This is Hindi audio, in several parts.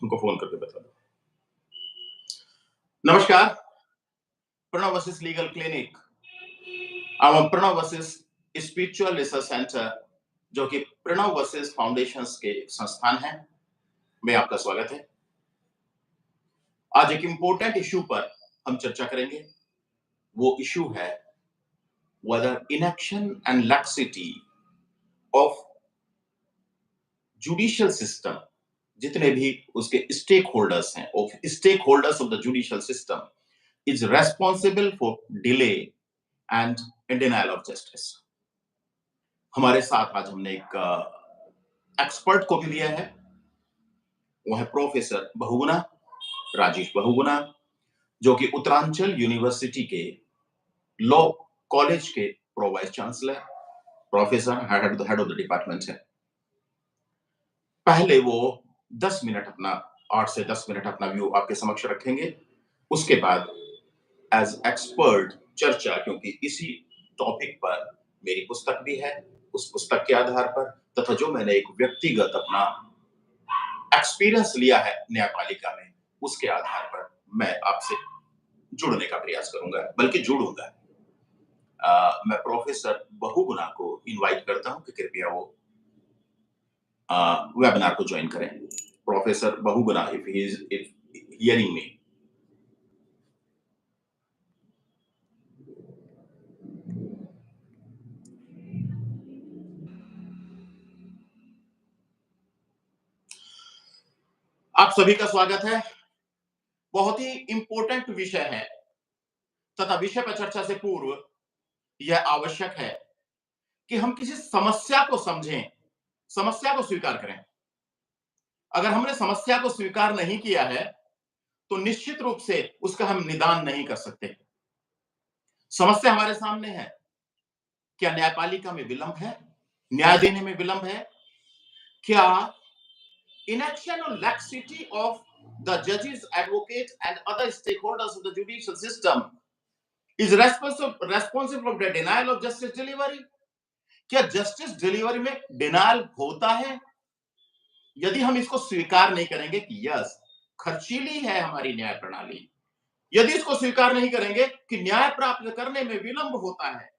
उनको फोन करके बता दो। नमस्कार, प्रणव वशिष्ठ लीगल क्लिनिक एवं Pranav Vashishtha spiritual research centre जो कि प्रणव वशिष्ठ फाउंडेशन के संस्थान है, में आपका स्वागत है। आज एक इंपॉर्टेंट इश्यू पर हम चर्चा करेंगे। वो इश्यू है whether inaction and laxity of judicial system, जितने भी उसके स्टेक होल्डर्स हैं, stake holders of the judicial system is responsible for delay and denial of justice. हमारे साथ आज हमने एक एक्सपर्ट को भी लिया है, वो है प्रोफेसर बहुगुणा, राजेश बहुगुणा, जो कि उत्तरांचल यूनिवर्सिटी के लॉ कॉलेज के pro vice chancellor, professor, head of the department है। पहले वो 10 मिनट अपना 8 से 10 मिनट अपना व्यू आपके समक्ष रखेंगे। उसके बाद एज एक्सपर्ट चर्चा, क्योंकि इसी टॉपिक पर मेरी पुस्तक भी है, उस पुस्तक के आधार पर तथा जो मैंने एक व्यक्तिगत अपना एक्सपीरियंस लिया है न्यायपालिका में, उसके आधार पर मैं आपसे जुड़ने का प्रयास करूंगा, बल्कि जुड़ूंगा। मैं प्रोफेसर बहुगुणा को इनवाइट करता हूं कि कृपया वो वेबिनार को ज्वाइन करें। Professor Bahuguna, if he is hearing me. आप सभी का स्वागत है। बहुत ही इंपॉर्टेंट विषय है तथा विषय पर चर्चा से पूर्व यह आवश्यक है कि हम किसी समस्या को समझें, समस्या को स्वीकार करें। अगर हमने समस्या को स्वीकार नहीं किया है तो निश्चित रूप से उसका हम निदान नहीं कर सकते। समस्या हमारे सामने है। क्या न्यायपालिका में विलंब है? न्याय देने में विलंब है? क्या inaction or laxity of the judges, advocates and other stakeholders of the judicial system is responsible for the denial of justice delivery? क्या जस्टिस डिलीवरी में डिनायल होता है? यदि हम इसको स्वीकार नहीं करेंगे कि यस, खर्चीली है हमारी न्याय प्रणाली, यदि इसको स्वीकार नहीं करेंगे कि न्याय प्राप्त करने में विलंब होता है,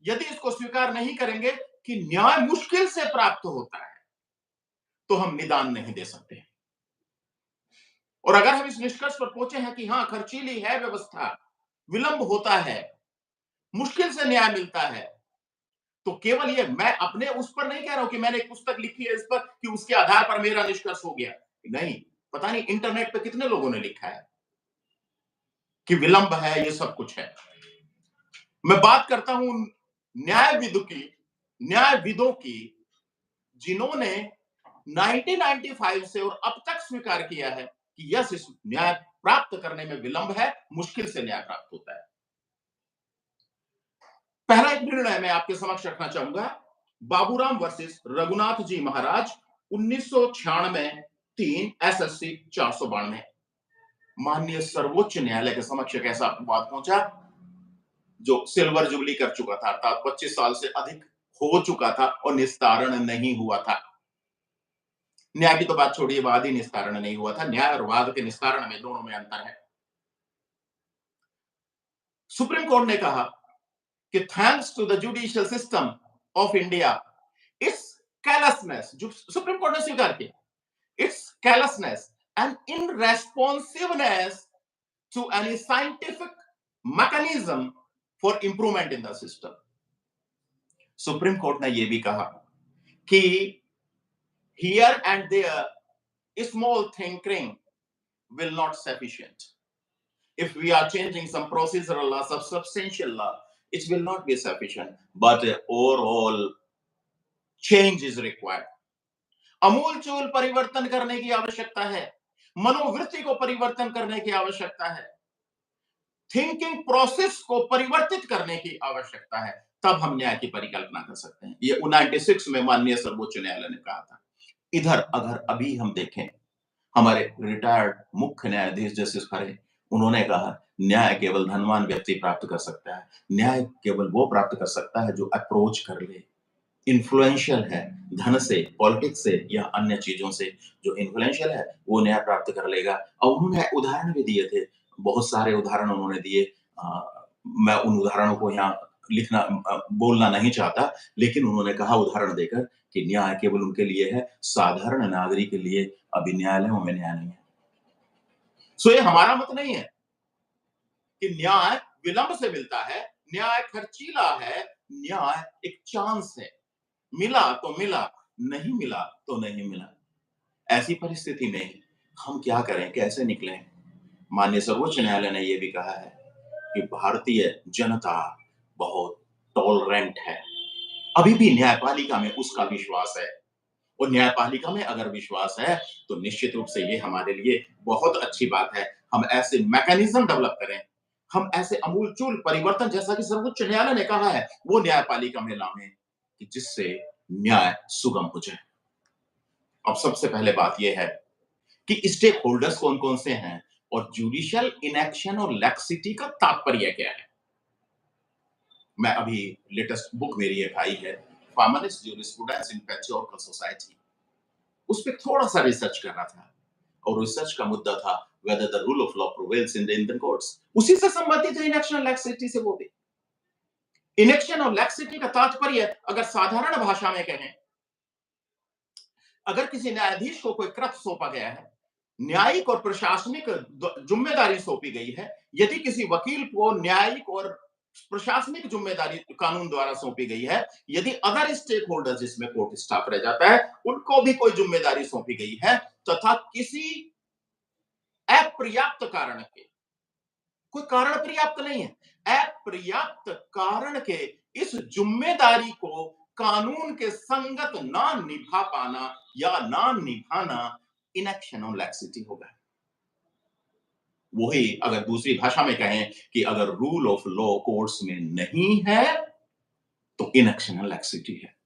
यदि इसको स्वीकार नहीं करेंगे कि न्याय मुश्किल से प्राप्त होता है, तो हम निदान नहीं दे सकते। और अगर हम इस निष्कर्ष पर पहुंचे हैं कि हां, खर्चीली है व्यवस्था, विलंब होता है, मुश्किल से न्याय मिलता है, तो केवल ये मैं अपने उस पर नहीं कह रहा हूं कि मैंने एक पुस्तक लिखी है इस पर कि उसके आधार पर मेरा निष्कर्ष हो गया। नहीं, पता नहीं इंटरनेट पे कितने लोगों ने लिखा है कि विलंब है, ये सब कुछ है। मैं बात करता हूं न्यायविदों की, जिन्होंने 1995 से और अब तक स्वीकार किया है कि यस, इस न्याय प्राप्त करने में विलंब है, मुश्किल से न्याय प्राप्त होता है। पहला एक निर्णय मैं आपके समक्ष रखना चाहूंगा, बाबूराम वर्सेस रघुनाथ जी महाराज, 1996, 3 SSC 492। माननीय सर्वोच्च न्यायालय के समक्ष एक ऐसा अपवाद पहुंचा जो सिल्वर जुबली कर चुका था, अर्थात 25 साल से अधिक हो चुका था और निस्तारण नहीं हुआ था। न्याय की तो बात छोड़िए, वाद ही निस्तारण नहीं हुआ था। न्याय और वाद के निस्तारण में, दोनों में अंतर है। सुप्रीम कोर्ट ने कहा कि thanks to the judicial system of India, its callousness, जो सुप्रीम कोर्ट ने स्वीकार किया, its callousness and irresponsiveness to any scientific mechanism for improvement in the system. Supreme court ने यह भी कहा कि here and there small tinkering will not sufficient. If we are changing some procedural law, some substantial law, it will not be sufficient, but overall change is required. अमूलचूल परिवर्तन करने की आवश्यकता है, मनोवृत्ति को परिवर्तन करने की आवश्यकता है, थिंकिंग प्रोसेस को परिवर्तित करने की आवश्यकता है, तब हम न्याय की परिकल्पना कर सकते हैं। ये 96 में माननीय सर्वोच्च न्यायालय ने कहा था। इधर अगर अभी हम देखें, हमारे रिटायर्ड मुख्य न्यायाधीश जस्टिस खरे, उन्होंने कहा न्याय केवल धनवान व्यक्ति प्राप्त कर सकता है, न्याय केवल वो प्राप्त कर सकता है जो अप्रोच कर ले, इन्फ्लुएंशियल है, धन से, पॉलिटिक्स से या अन्य चीज़ों से। जो इन्फ्लुएंशियल है, वो न्याय प्राप्त कर लेगा। और उन्होंने उदाहरण भी दिए थे, बहुत सारे उदाहरण उन्होंने दिए। मैं उन उदाहरणों को यहाँ बोलना नहीं चाहता, लेकिन उन्होंने कहा उदाहरण देकर कि न्याय केवल उनके लिए है, साधारण नागरिक के लिए अभी न्यायालयों में न्याय नहीं है। सो ये हमारा मत नहीं है कि न्याय विलंब से मिलता है, न्याय खर्चीला है, न्याय एक चांस है। मिला तो मिला, नहीं मिला तो नहीं मिला। ऐसी परिस्थिति में हम क्या करें, कैसे निकलें? माननीय सर्वोच्च न्यायालय ने यह भी कहा है कि भारतीय जनता बहुत टॉलरेंट है। अभी भी न्यायपालिका में उसका विश्वास है। और न्यायपालिका में अगर विश्वास है, तो निश्चित रूप से ये हमारे लिए बहुत अच्छी बात है। हम ऐसे मैकेनिज़्म डेवलप करें, हम ऐसे अमूलचूल परिवर्तन जैसा कि सर्वोच्च न्यायालय ने कहा है, वो न्यायपालिका में लाएँ कि जिससे न्याय सुगम हो जाए। अब सबसे पहले बात ये है कि स्टेक होल्डर्स कौन-कौन से हैं और जुडिशियल इनएक्शन और लैक्सिटी का तात्पर्य क्या है? मैं अभी लेटेस्ट बुक मेरी एक आई है, फॉर्मलिस्ट ज्यूरिस्प्रूडेंस इन पैट्रियार्कल सोसाइटी। उस पे थोड़ा-सा रिसर्च कर रहा था और रिसर्च का मुद्दा था whether the rule of law prevails in the Indian courts. उसी से संबंधित है इनएक्शन और लैक्सिटी से वो भी। इनएक्शन और लैक्सिटी का तात्पर्य अगर साधारण भाषा में कहें, अगर किसी न्यायाधीश को कोई कृत्य सौंपा गया है, न्यायिक और प्रशासनिक जिम्मेदारी सौंपी गई है, यदि किसी वकील को न्यायिक और प्रशासनिक जिम्मेदारी कानून द्वारा सौंपी गई है, यदि अदर स्टेक होल्डर जिसमें कोर्ट स्टाफ रह जाता है, उनको भी कोई जिम्मेदारी सौंपी गई है तथा किसी अपर्याप्त कारण के, कोई कारण पर्याप्त नहीं है, अपर्याप्त कारण के इस जिम्मेदारी को कानून के संगत ना निभा पाना या ना निभाना इनएक्शन और लैक्सिटी होगा। वही अगर दूसरी भाषा में कहें कि अगर रूल ऑफ लॉ कोर्ट्स में नहीं है, तो इनएक्शन और लैक्सिटी है।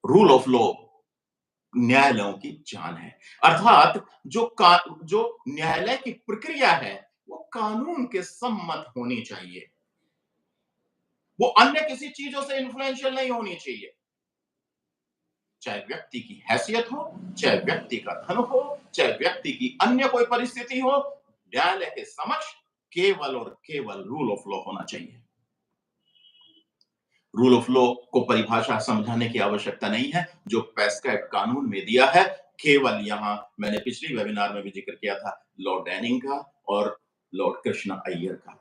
रूल ऑफ लॉ न्यायालयों की जान है। अर्थात जो न्यायालय की प्रक्रिया है, वो कानून के सम्मत होनी चाहिए। वो अन्य किसी चीजों से इन्फ्लुएंशियल नहीं होनी चाहिए। चाहे व्यक्ति की हैसियत हो, चाहे व्यक्ति का धन हो, चाहे व्यक्ति की अन्य कोई परिस्थिति हो, न्यायालय के समक्ष केवल और केवल रूल ऑफ लॉ होना चाहिए। रूल ऑफ लॉ को परिभाषा समझाने की आवश्यकता नहीं है, जो पेस्कैट कानून में दिया है, केवल यहां मैंने पिछली वेबिनार में भी जिक्र किया था लॉर्ड डैनिंग का और लॉर्ड कृष्ण अय्यर का।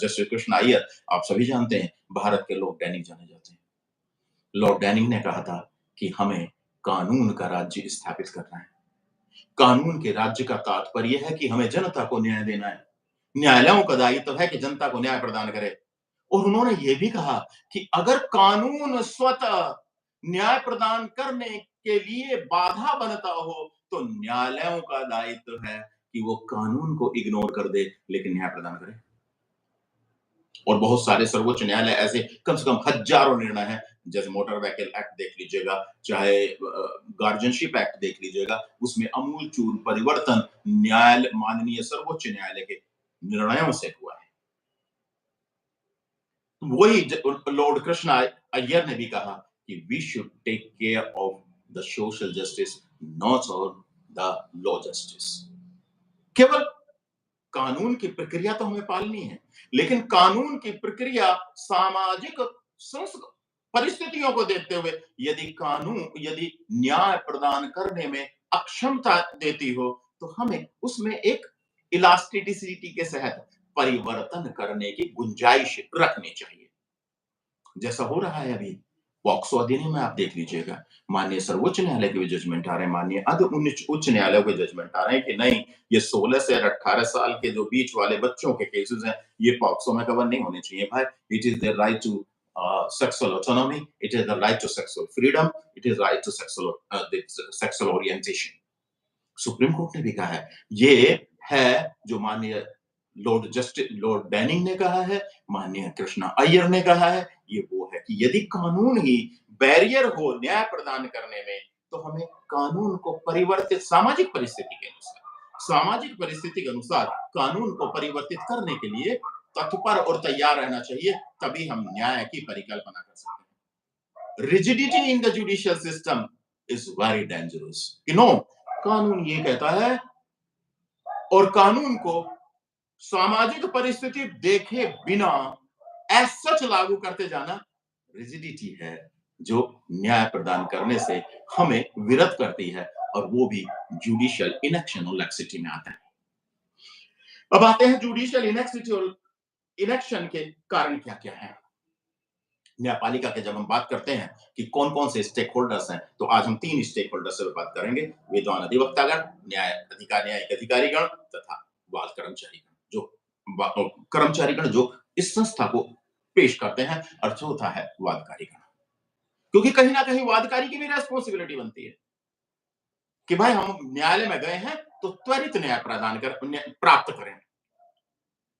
जस्टिस कृष्ण अय्यर आप सभी जानते हैं, भारत के लॉर्ड डैनिंग जाने जाते हैं। लॉर्ड डैनिंग ने कहा था कि हमें कानून का राज्य स्थापित करना है। कानून के राज्य का तात्पर्य है कि हमें जनता को न्याय देना है। न्यायालयों का दायित्व है कि जनता को न्याय प्रदान करे। और उन्होंने यह भी कहा कि अगर कानून स्वतः न्याय प्रदान करने के लिए बाधा बनता हो, तो न्यायालयों का दायित्व है कि वो कानून को इग्नोर कर दे, लेकिन न्याय प्रदान करे। और बहुत सारे सर्वोच्च न्यायालय ऐसे कम से कम हजारों निर्णय हैं, जैसे मोटर व्हीकल एक्ट देख लीजिएगा, चाहे गार्जियनशिप एक्ट देख लीजिएगा, उसमें अमूलचूल परिवर्तन माननीय सर्वोच्च न्यायालय के निर्णयों से हुआ है। वही लॉर्ड कृष्ण अय्यर ने भी कहा कि we should take care of the social justice, not on the law justice. केवल कानून की प्रक्रिया तो हमें पालनी है, लेकिन कानून की प्रक्रिया सामाजिक परिस्थितियों को देखते हुए यदि न्याय प्रदान करने में अक्षमता देती हो, तो हमें उसमें एक इलास्टिसिटी के तहत परिवर्तन करने की गुंजाइश रखनी चाहिए। जैसा हो रहा है अभी पॉक्सो अधिनियम में आप देख लीजिएगा, माननीय सर्वोच्च न्यायालय के भी जजमेंट आ रहे हैं, माननीय उच्च न्यायालय के जजमेंट आ रहे हैं कि नहीं, ये 16 से 18 साल के जो बीच वाले बच्चों के केसेस हैं, ये पॉक्सो में कवर नहीं होने चाहिए भाई। It is their right to sexual autonomy, it is the right to sexual freedom, it is right to sexual orientation. Supreme court ने भी कहा है, ये है जो माननीय लॉर्ड डैनिंग ने कहा है, माननीय कृष्णा अय्यर ने कहा है, ये वो है कि यदि कानून ही बैरियर हो न्याय प्रदान करने में, तो हमें कानून को परिवर्तित सामाजिक परिस्थिति के अनुसार कानून को परिवर्तित करने के लिए तत्पर और तैयार रहना चाहिए, तभी हम न्याय की परिकल्पना कर सकते हैं। Rigidity in the judicial system is very dangerous. कानून ये कहता है, और कानून को सामाजिक परिस्थिति देखे बिना एज सच लागू करते जाना रिजिडिटी है, जो न्याय प्रदान करने से हमें विरत करती है, और वो भी जुडिशियल इनेक्शन और लैक्सिटी में आता है। अब आते हैं जुडिशियल इनेक्सिटी और इलेक्शन के कारण क्या क्या है। न्यायपालिका के जब हम बात करते हैं कि कौन कौन से स्टेक होल्डर्स हैं, तो आज हम 3 स्टेक होल्डर्स से बात करेंगे: विद्वान अधिवक्तागण, न्यायिक अधिकारीगण तथा वाद कर्मचारीगण, जो कर्मचारीगण जो इस संस्था को पेश करते हैं, और चौथा है वादकारीगण। क्योंकि कहीं ना कहीं वादकारी की भी रेस्पॉन्सिबिलिटी बनती है कि भाई हम न्यायालय में गए हैं तो त्वरित न्याय प्रदान कर प्राप्त करें।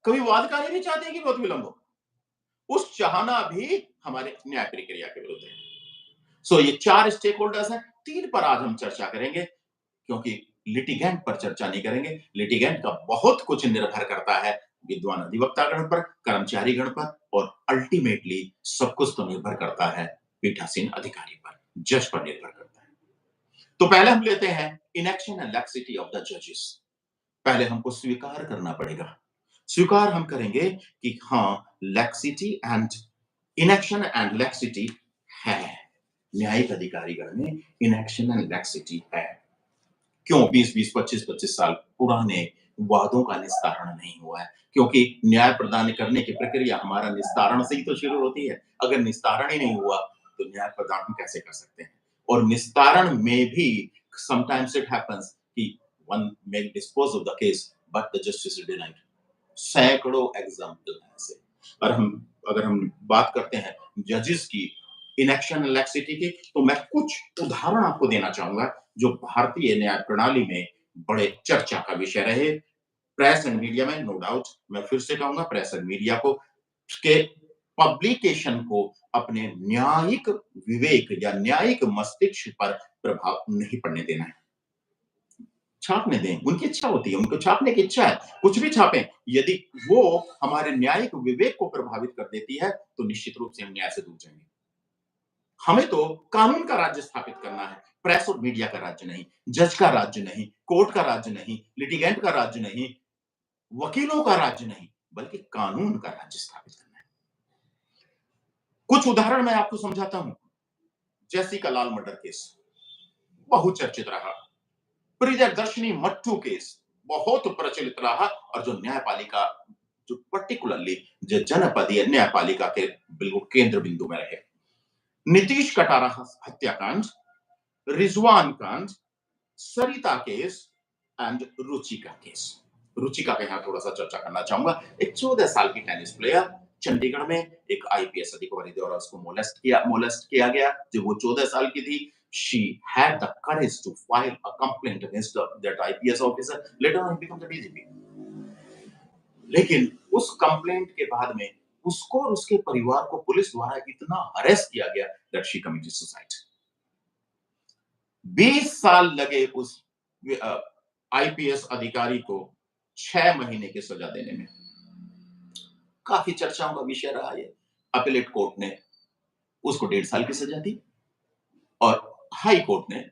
कभी वादकारी भी चाहते हैं कि बहुत विलंब हो, उस चाहना भी हमारे न्याय प्रक्रिया के विरुद्ध है। ये 4 स्टेक होल्डर्स हैं। 3 पर आज हम चर्चा करेंगे, क्योंकि लिटिगेंट पर चर्चा नहीं करेंगे। लिटिगेंट का बहुत कुछ निर्भर करता है विद्वान अधिवक्तागण पर, कर्मचारीगण पर, और अल्टीमेटली सब कुछ तो निर्भर करता है पीठासीन अधिकारी पर, जज पर निर्भर करता है। तो पहले हम लेते हैं inaction and laxity of the जजेस। पहले हमको स्वीकार करना पड़ेगा, स्वीकार हम करेंगे कि हाँ, laxity and inaction and laxity है। न्यायिक अधिकारीगण में इनेक्शन एंड लैक्सिटी है। क्यों 20-20, 25-25 साल पुराने वादों का निस्तारण नहीं हुआ है? क्योंकि न्याय प्रदान करने की प्रक्रिया हमारा निस्तारण से ही तो शुरू होती है। अगर निस्तारण ही नहीं हुआ तो न्याय प्रदान हम कैसे कर सकते हैं? और निस्तारण में भी समटाइम्स इट हैपेंस कि one may dispose of the case but the justice is denied. सैकड़ों एग्जाम्पल है ऐसे। और अगर हम बात करते हैं जजेस की इनेक्शन लैक्सिटी की, तो मैं कुछ उदाहरण आपको देना चाहूंगा जो भारतीय न्याय प्रणाली में बड़े चर्चा का विषय रहे। प्रेस एंड मीडिया में, नो डाउट, मैं फिर से कहूंगा, प्रेस एंड मीडिया को के पब्लिकेशन को अपने न्यायिक विवेक या न्यायिक मस्तिष्क पर प्रभाव नहीं पड़ने देना है। छापने दें, उनकी इच्छा होती है, उनको छापने की इच्छा है, कुछ भी छापें। यदि वो हमारे न्यायिक विवेक को प्रभावित कर देती है, तो निश्चित रूप से हम न्याय से दूर जाएंगे। हमें तो कानून का राज्य स्थापित करना है, प्रेस और मीडिया का राज्य नहीं, जज का राज्य नहीं, कोर्ट का राज्य नहीं, लिटिगेंट का राज्य नहीं, वकीलों का राज्य नहीं, बल्कि कानून का राज्य स्थापित करना है। कुछ उदाहरण मैं आपको समझाता हूं। जैसिका लाल मर्डर केस बहुचर्चित रहा। प्रियदर्शनी मट्टू केस बहुत प्रचलित रहा, और जो न्यायपालिका, जो पर्टिकुलरली जो जनपदीय न्यायपालिका के बिल्कुल केंद्र बिंदु में रहे। नीतीश कटारा हत्याकांड, रिजवान कांड, Sarita case and Ruchika case. Ruchika का यहां थोड़ा सा चर्चा करना चाहूंगा। एक 14 साल की टेनिस प्लेयर, चंडीगढ़ में एक आईपीएस अधिकारी द्वारा उसको मोलेस्ट किया गया जब वो 14 साल की थी। She had the courage to file a complaint against that IPS officer. Later on, he became the DGP. लेकिन उस कंप्लेंट के बाद में उसको और उसके परिवार को पुलिस द्वारा इतना अरेस्ट किया गया that she committed suicide. 20 साल लगे उस आईपीएस अधिकारी को 6 महीने की सजा देने में। काफी चर्चाओं का विषय रहा ये। अपीलेट कोर्ट ने उसको 1.5 साल की सजा दी, और हाई कोर्ट ने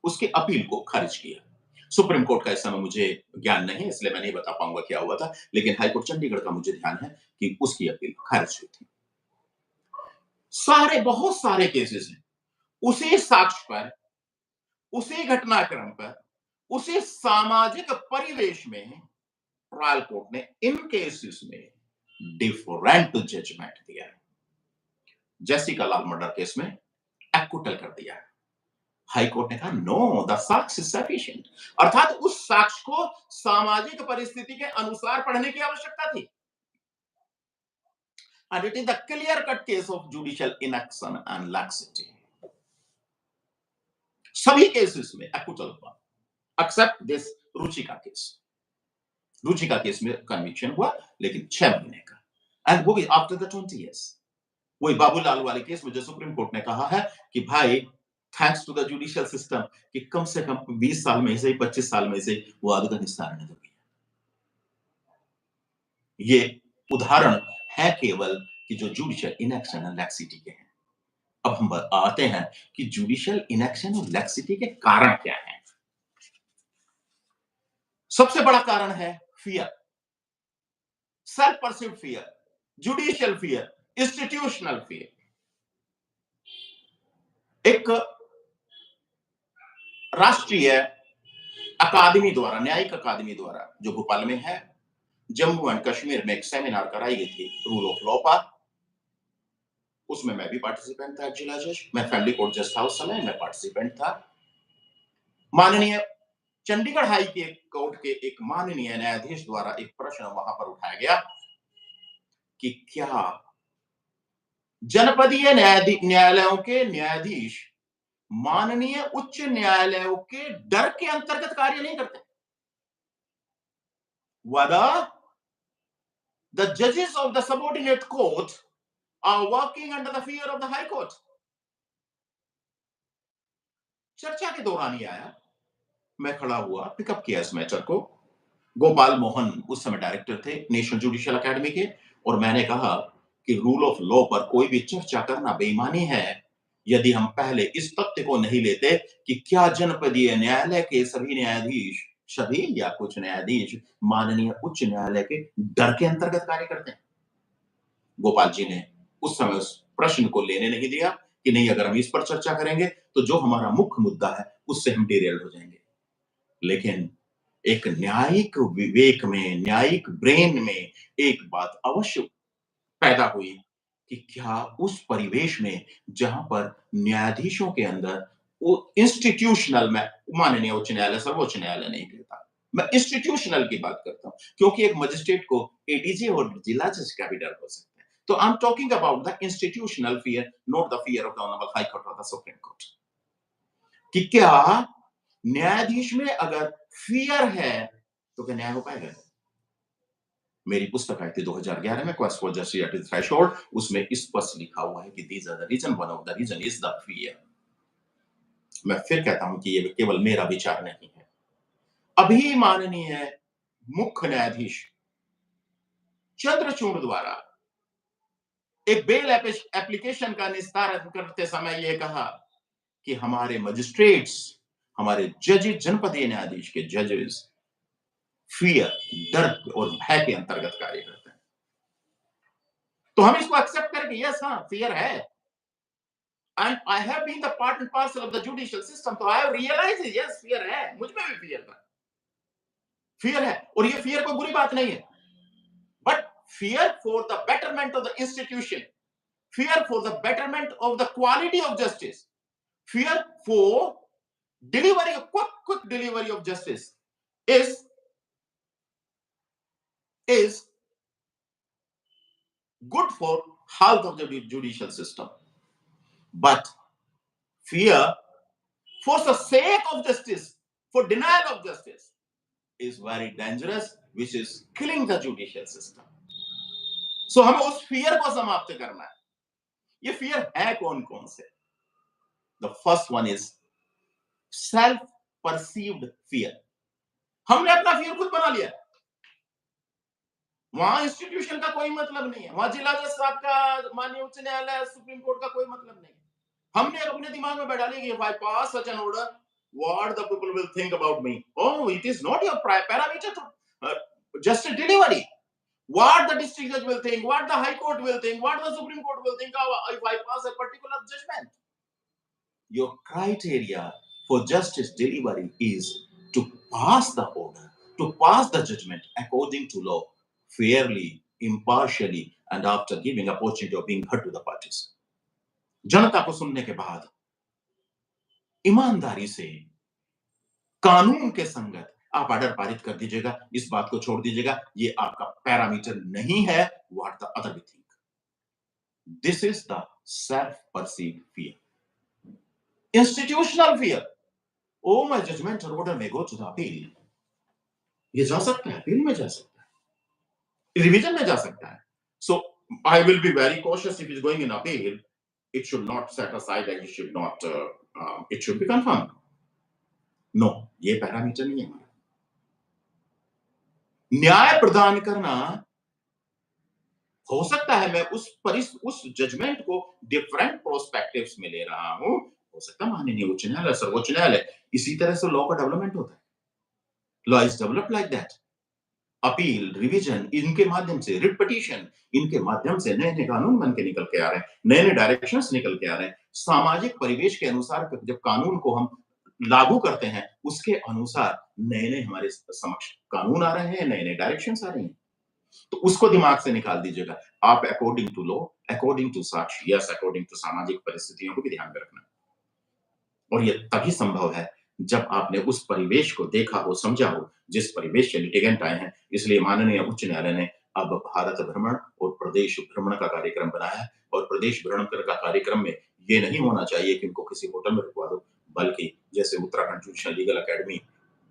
उसके अपील को खारिज किया। सुप्रीम कोर्ट का इस समय मुझे ज्ञान नहीं है, इसलिए मैं नहीं बता पाऊंगा क्या हुआ था, लेकिन हाई कोर्ट चंडीगढ़ का मुझे ध्यान है कि उसकी अपील खारिज हुई थी। बहुत सारे केसेस हैं उसी साक्ष्य पर, उसी घटनाक्रम पर, उसी सामाजिक परिवेश में ट्रायल कोर्ट ने इन केसेस में डिफरेंट जजमेंट दिया है। जेसिका लाल मर्डर केस में एक्विटल कर दिया है। हाई कोर्ट ने कहा नो, द साक्ष्य सफिशिएंट, अर्थात उस साक्ष्य को सामाजिक परिस्थिति के अनुसार पढ़ने की आवश्यकता थी। And it is the clear-cut case of judicial inaction and laxity. सभी केसेस में एक्विटल हुआ, except this Ruchika case. Ruchika case में कन्विक्शन हुआ, लेकिन 6 महीने का, एंड वो भी आफ्टर द 20 years। वही बाबूलाल वाले केस में जो सुप्रीम कोर्ट ने कहा है कि भाई thanks to the judicial system कि कम से कम 20 साल में से 25 साल में से वाद का निस्तारण हो गया। ये उदाहरण है केवल कि जो जुडिशियल इनएक्शन एंड लैक्सिटी के हैं। अब हम आते हैं कि जुडिशियल इनएक्शन और लैक्सिटी के कारण क्या हैं। सबसे बड़ा कारण है fear, self perceived fear, judicial fear, institutional fear. एक राष्ट्रीय अकादमी द्वारा, न्यायिक अकादमी द्वारा, जो भोपाल में है, जम्मू एंड कश्मीर में एक सेमिनार कराई गई थी रूल ऑफ लॉ पर। उसमें मैं भी पार्टिसिपेंट था, जिला जज। मैं फैमिली कोर्ट जज था उस समय, मैं पार्टिसिपेंट था। माननीय चंडीगढ़ हाई कोर्ट के एक माननीय न्यायाधीश द्वारा एक प्रश्न वहां पर उठाया गया कि क्या जनपदीय न्यायालयों के न्यायाधीश माननीय उच्च न्यायालयों के डर के अंतर्गत कार्य नहीं करते? Whether the judges of the subordinate court are working under the fear of the high court? चर्चा के दौरान ही आया। मैं खड़ा हुआ, पिकअप किया इस मैटर को। गोपाल मोहन उस समय डायरेक्टर थे नेशनल जुडिशियल अकेडमी के, और मैंने कहा कि रूल ऑफ लॉ पर कोई भी चर्चा करना बेईमानी है यदि हम पहले इस तथ्य को नहीं लेते कि क्या जनपदीय न्यायालय के सभी न्यायाधीश, सभी या कुछ न्यायाधीश माननीय उच्च न्यायालय के डर के अंतर्गत कार्य करते हैं। गोपाल जी ने उस समय उस प्रश्न को लेने नहीं दिया कि नहीं, अगर हम इस पर चर्चा करेंगे तो जो हमारा मुख्य मुद्दा है उससे हम डिरेल हो जाएंगे। लेकिन एक न्यायिक विवेक में, न्यायिक ब्रेन में एक बात अवश्य पैदा हुई कि क्या उस परिवेश में जहां पर न्यायाधीशों के अंदर वो इंस्टीट्यूशनल, में माननीय उच्च न्यायालय सर्वोच्च न्यायालय नहीं कहता, मैं इंस्टीट्यूशनल की बात करता हूं, क्योंकि एक मजिस्ट्रेट को एडीजे और जिला जज का भी डर हो सकता है। तो I am talking about the institutional fear, not the fear of the honourable high court और द सुप्रीम कोर्ट। कि क्या न्यायाधीश में अगर फियर है तो क्या न्याय हो पाएगा? मेरी पुस्तक आई थी 2011 में, quest for justice at the threshold. उसमें स्पष्ट लिखा हुआ है कि these are the reason, one of the reason is the fear. मैं फिर कहता हूं कि ये केवल मेरा विचार नहीं है। अभी माननीय मुख्य न्यायाधीश चंद्रचूड़ द्वारा एक बेल एप्लीकेशन का निस्तारण करते समय यह कहा कि हमारे मजिस्ट्रेट्स, हमारे जजेस, जनपदीय न्यायाधीश के जजेस फियर, डर और भय के अंतर्गत कार्य करते हैं। तो हम इसको एक्सेप्ट करेंगे, यस हाँ फियर है। And I have been the part and parcel of the judicial system, तो I have realized yes fear है, मुझ में भी fear था, fear है, और ये fear कोई बुरी बात नहीं है, but fear for the betterment of the institution, fear for the betterment of the quality of justice, fear for delivery, quick delivery of justice is good for health of the judicial system, but fear for the sake of justice, for denial of justice, is very dangerous, which is killing the judicial system. So हमें उस फियर को समाप्त करना है। ये फियर है कौन कौन से? The first one is self perceived fear. हमने अपना फियर खुद बना लिया। वहां इंस्टीट्यूशन का कोई मतलब नहीं है, वहां जिला जज साहब का, माननीय उच्च न्यायालय, सुप्रीम कोर्ट का कोई मतलब नहीं। हमने अपने दिमाग में बैठा लिया कि if I pass such an order, what the people will think about me? Oh, it is not your parameter to justice delivery. What the district judge will think, what the high court will think, what the supreme court will think if I pass a particular judgment. Your criteria for justice delivery is to pass the order, to pass the judgment according to law, fairly, impartially, and after giving opportunity of being heard to the parties. जनता को सुनने के बाद ईमानदारी से कानून के संगत आप ऑर्डर पारित कर दीजिएगा, इस बात को छोड़ दीजिएगा ये आपका पैरामीटर नहीं है, what the other will think. This is the self perceived fear. Institutional fear, oh my judgmental order में गो टू द अपील, ये जा सकता है, अपील में जा सकता है, रिवीजन में जा सकता है। So I will be very cautious if is going in appeal, it should not set aside and it should not it should be confirmed. No, ये पैरामीटर नहीं है हमारा। न्याय प्रदान करना हो सकता है मैं उस जजमेंट को डिफरेंट प्रोस्पेक्टिव्स में ले रहा हूँ। हो सकता है माननीय उच्च न्यायालय, सर्वोच्च न्यायालय, इसी तरह से लॉ का डेवलपमेंट होता है। Law is developed like that. Appeal, revision इनके माध्यम से, रिट पिटीशन इनके माध्यम से नए-नए कानून बन के निकल के आ रहे हैं, नए-नए डायरेक्शंस निकल के आ रहे हैं। सामाजिक परिवेश के अनुसार जब कानून को हम लागू करते हैं, उसके अनुसार नए-नए हमारे समक्ष कानून आ रहे हैं, नए-नए डायरेक्शंस आ रही हैं। तो उसको दिमाग से निकाल दीजिएगा। आप according to law, according to साक्ष्य, यस अकॉर्डिंग टू सामाजिक परिस्थितियों को भी ध्यान में रखना। और ये तभी संभव है जब आपने उस परिवेश को देखा हो, समझा हो, जिस परिवेश से लिटिगेंट आए हैं। इसलिए माननीय उच्च न्यायालय ने अब भारत भ्रमण और प्रदेश भ्रमण का कार्यक्रम बनाया है और प्रदेश भ्रमण का कार्यक्रम में ये नहीं होना चाहिए कि उनको किसी होटल में रुकवा दो, बल्कि जैसे Uttarakhand judicial legal academy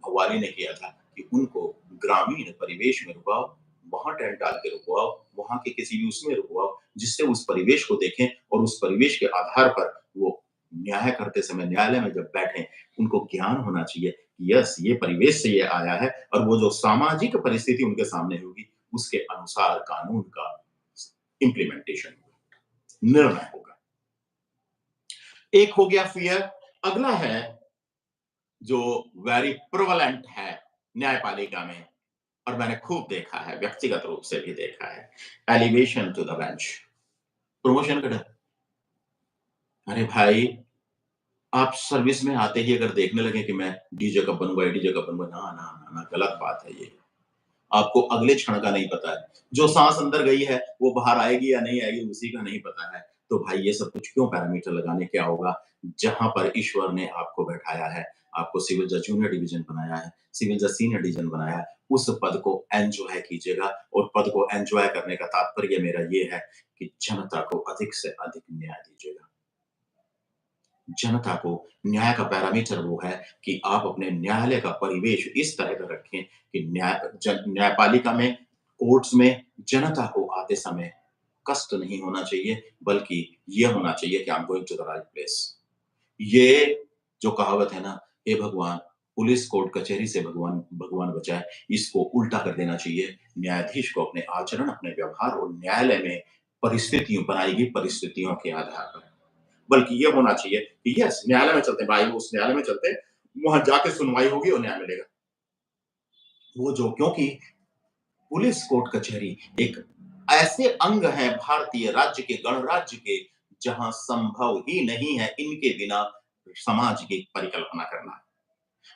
Bhowali ने किया था कि उनको ग्रामीण परिवेश में रुकवाओ, वहाँ टेंट डाल के रुकवाओ, वहाँ के किसी भी उसमें रुकवाओ, जिससे उस परिवेश को देखें और उस परिवेश के आधार पर वो न्याय करते समय न्यायालय में जब बैठें, उनको ज्ञान होना चाहिए कि यस ये परिवेश से ये आया है और वो जो सामाजिक परिस्थिति उनके सामने होगी, उसके अनुसार कानून का इम्प्लीमेंटेशन होगा, निर्णय होगा। एक हो गया फ़ियर, अगला है जो वेरी प्रेवलेंट है न्यायपालिका में और मैंने खूब देखा है, व्यक्तिगत रूप से भी देखा है, elevation to the bench, promotion का डर। अरे भाई, आप सर्विस में आते ही अगर देखने लगे कि मैं डीजे कब बनूँगा, एडीजे कब बनूँगा, ना, ना, ना, ना, गलत बात है ये। आपको अगले क्षण का नहीं पता है। जो साँस अंदर गई है, वो बाहर आएगी या नहीं आएगी, उसी का नहीं पता है। तो भाई ये सब कुछ क्यों पैरामीटर लगाने, क्या होगा? जहाँ पर ईश्वर ने आपको बैठाया है, आपको सिविल जज जूनियर डिवीज़न बनाया है, सिविल जज सीनियर डिवीज़न बनाया है, उस पद को एन्जॉय कीजिएगा और पद को एन्जॉय करने का तात्पर्य मेरा ये है कि जनता को अधिक से अधिक न्याय दीजिएगा। जनता को न्याय का पैरामीटर वो है कि आप अपने न्यायालय का परिवेश इस तरह का रखें कि न्यायपालिका में, कोर्ट्स में जनता को आते समय कष्ट नहीं होना चाहिए, बल्कि ये होना चाहिए कि I am going to the right place. ये जो कहावत है ना, हे भगवान, पुलिस कोर्ट कचहरी से भगवान भगवान बचाए, इसको उल्टा कर देना चाहिए। न्यायाधीश को अपने आचरण, अपने व्यवहार और न्यायालय में परिस्थितियों बनाई गई परिस्थितियों के आधार पर बल्कि ये होना चाहिए कि यस न्यायालय में चलते हैं भाई, उस न्यायालय में चलते हैं, वहाँ जाके सुनवाई होगी और न्याय मिलेगा। वो जो क्योंकि पुलिस कोर्ट कचहरी एक ऐसे अंग हैं भारतीय राज्य के, गणराज्य के, जहाँ संभव ही नहीं है इनके बिना समाज की परिकल्पना करना।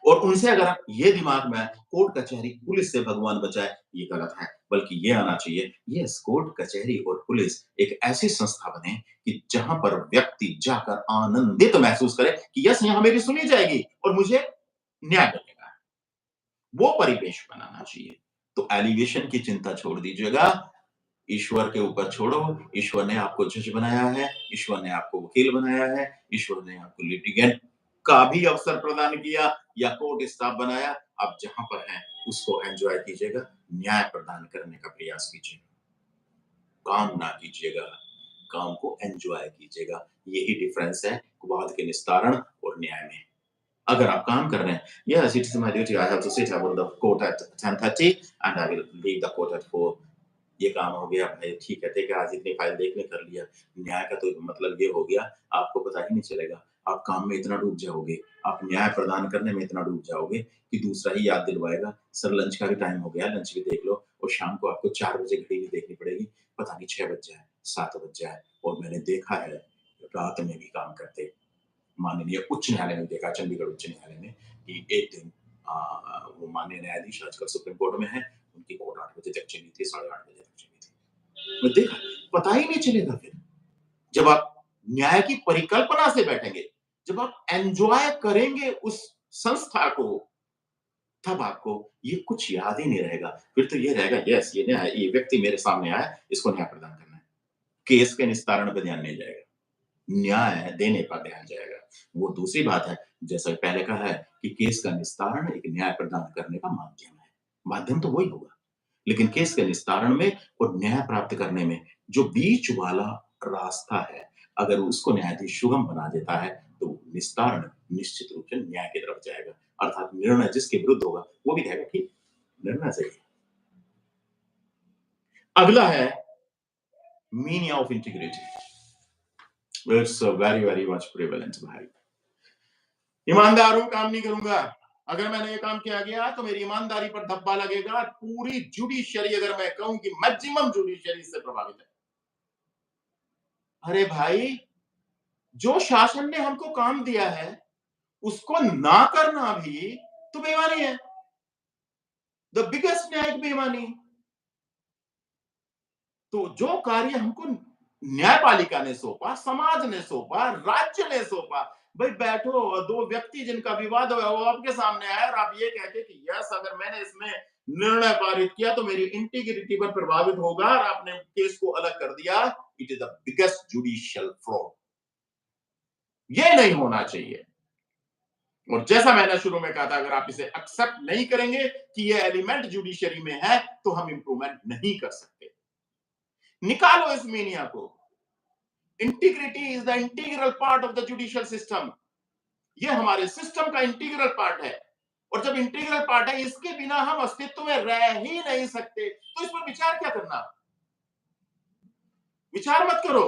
और उनसे अगर आप ये दिमाग में कोर्ट कचहरी, पुलिस से भगवान बचाए, ये गलत है। बल्कि ये आना चाहिए, यस कोर्ट कचहरी और पुलिस एक ऐसी संस्था बने कि जहाँ पर व्यक्ति जाकर आनंदित महसूस करे कि यस यहाँ मेरी सुनी जाएगी और मुझे न्याय मिलेगा। वो परिवेश बनाना चाहिए। तो एलिवेशन की चिंता छोड़ दीजिएगा, ईश्वर के ऊपर छोड़ो, ईश्वर ने आपको जज बनाया है, ईश्वर ने आपको वकील बनाया है, ईश्वर ने आपको लिटिगेंट का भी अवसर प्रदान किया या कोर्ट स्टाफ बनाया। आप जहाँ पर हैं, उसको एन्जॉय कीजिएगा, न्याय प्रदान करने का प्रयास कीजिए। काम ना कीजिएगा, काम को एन्जॉय कीजिएगा। यही डिफरेंस है वाद के निस्तारण और न्याय में। अगर आप काम कर रहे हैं, yes, it is my duty. I have to sit about the court at 10:30 and I will leave the court at 4. ये काम हो गया भाई, ठीक है, आज इतनी फाइल देखने कर लिया। न्याय का तो मतलब ये हो गया, आपको पता ही नहीं चलेगा। आप काम में इतना डूब जाओगे, आप न्याय प्रदान करने में इतना डूब जाओगे कि दूसरा ही याद दिलवाएगा, "सर लंच का भी टाइम हो गया, लंच भी देख लो" और शाम को आपको 4 बजे घड़ी भी देखनी पड़ेगी। पता नहीं 6 बज जाए, 7 बज जाए और मैंने देखा है, रात में भी काम करते माननीय उच्च न्यायालय ने देखा, चंडीगढ़ उच्च न्यायालय ने कि एक दिन वो माननीय न्यायाधीश आजकल सुप्रीम कोर्ट में हैं, उनकी कोर्ट 8 बजे तक चली थी, साढ़े 8 बजे तक चली थी। मैं देखा, पता ही नहीं चलेगा फिर। जब आप न्याय की परिकल्पना से बैठेंगे, जब आप एन्जॉय करेंगे उस संस्था को, तब आपको ये कुछ याद ही नहीं रहेगा। फिर तो ये रहेगा यस ये व्यक्ति मेरे सामने आया, इसको न्याय प्रदान करना है। केस के निस्तारण पे ध्यान नहीं जाएगा। न्याय देने पर ध्यान जाएगा। वो दूसरी बात है, जैसा कि पहले कहा है कि केस का निस्तारण एक न्याय प्रदान करने का माध्यम है। माध्यम तो वही होगा, लेकिन केस के निस्तारण में और न्याय प्राप्त करने में जो बीच वाला रास्ता है, अगर उसको न्यायाधीश सुगम बना देता है, तो निस्तारण निश्चित रूप से न्याय की तरफ जाएगा। अर्थात निर्णय जिसके विरुद्ध होगा, वो भी कहेगा ठीक, निर्णय सही है। अगला है meaning of integrity. It's very very much prevalent भाई. ईमानदार हूं, काम नहीं करूंगा. अगर मैंने ये काम किया गया तो मेरी ईमानदारी पर धब्बा लगेगा. पूरी जुडिशरी, अगर मैं कहूं कि मैक्सिमम जुडिशरी से प्रभावित है. अरे भाई, जो शासन ने हमको काम दिया है उसको ना करना भी तो बेईमानी है. द बिगेस्ट न्यायिक बेईमानी. तो जो कार्य हमको न्यायपालिका ने सौंपा, समाज ने सौंपा, राज्य ने सौंपा, भाई बैठो, दो व्यक्ति जिनका विवाद हुआ वो आपके सामने आया और आप ये कहते कि यस, अगर मैंने इसमें निर्णय पारित किया तो मेरी इंटीग्रिटी पर प्रभावित होगा और आपने केस को अलग कर दिया. It is the biggest judicial fraud. ये नहीं होना चाहिए. और जैसा मैंने शुरू में कहा था, अगर आप इसे एक्सेप्ट नहीं करेंगे कि ये एलिमेंट जुडिशरी में है तो हम इंप्रूवमेंट नहीं कर सकते. निकालो इस मीनिया को. Integrity is the integral part of the judicial system. ये हमारे सिस्टम का इंटीग्रल पार्ट है. और जब इंटीग्रल पार्ट है, इसके बिना हम अस्तित्व में रह ही नहीं सकते. तो इस पर विचार क्या करना? विचार मत करो.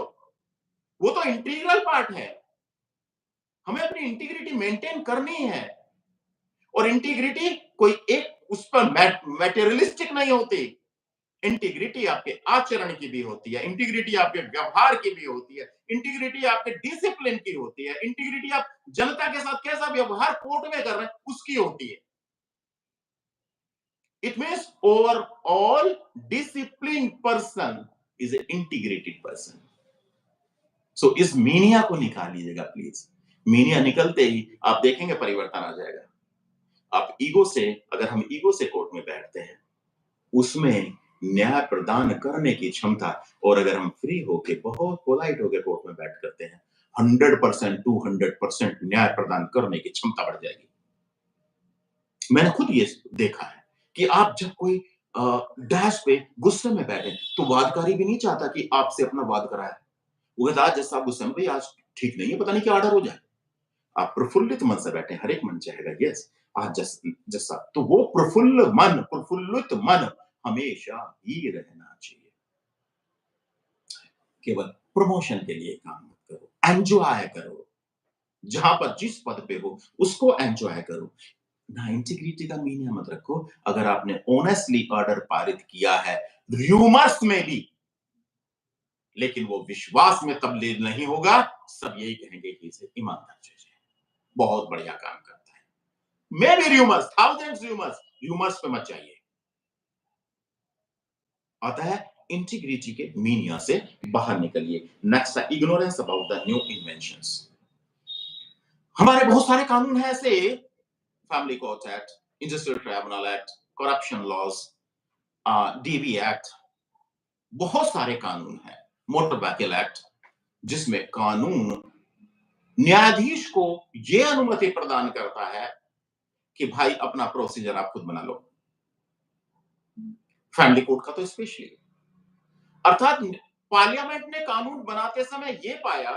वो तो इंटीग्रल पार्ट है. हमें अपनी इंटीग्रिटी मेंटेन करनी है. और इंटीग्रिटी कोई एक उस पर मैटेरियलिस्टिक नहीं होती. इंटीग्रिटी आपके आचरण की भी होती है. इंटीग्रिटी आपके व्यवहार की भी होती है. इंटीग्रिटी आपके डिसिप्लिन की होती है. इंटीग्रिटी आप जनता के साथ कैसा व्यवहार कोर्ट में कर रहे हैं उसकी होती है. It means overall discipline person is a integrated person. So इस मीनिया को निकाल लीजिएगा प्लीज. मीनिया निकलते ही आप देखेंगे परिवर्तन आ जाएगा. आप ईगो से, अगर हम ईगो से कोर्ट में बैठते हैं, उसमें न्याय प्रदान करने की क्षमता, और अगर हम फ्री होके बहुत पोलाइट होके कोर्ट में बैठ करते हैं, 100% 200% न्याय प्रदान करने की क्षमता बढ़ जाएगी. मैंने खुद ये देखा है कि आप जब कोई डैश पे गुस्से में बैठे तो वादकारी भी नहीं चाहता कि आपसे अपना वाद कराए. वो कहता आज जैसा गुस्से में, भाई आज ठीक नहीं है, पता नहीं क्या ऑर्डर हो जाए. आप प्रफुल्लित मन से बैठे, हर एक मन चाहेगा यस आज जैसा. तो वो प्रफुल्लित मन हमेशा ही रहना चाहिए. केवल प्रमोशन के लिए काम मत करो. एंजॉय करो. जहां पर जिस पद पे हो उसको एंजॉय करो ना. इंटीग्रिटी का मीनिंग मत रखो. अगर आपने ऑनेस्टली ऑर्डर पारित किया है र्यूमर्स में भी, लेकिन वो विश्वास में तब्दील नहीं होगा, सब यही कहेंगे कि इसे ईमानदार जज है, बहुत बढ़िया काम करता है. May be rumours, thousands rumours पे मत जाइए. अतः इंटीग्रिटी के मीनिया से बाहर निकलिए. नेक्स्ट है ignorance about the new inventions. हमारे बहुत सारे कानून हैं ऐसे, family court act, industrial tribunal act, corruption laws, DB act, बहुत सारे कानून हैं. मोटर व्हीकल एक्ट, जिसमें कानून न्यायाधीश को यह अनुमति प्रदान करता है कि भाई अपना प्रोसीजर आप खुद बना लो. फैमिली कोर्ट का तो स्पेशली. अर्थात पार्लियामेंट ने कानून बनाते समय यह पाया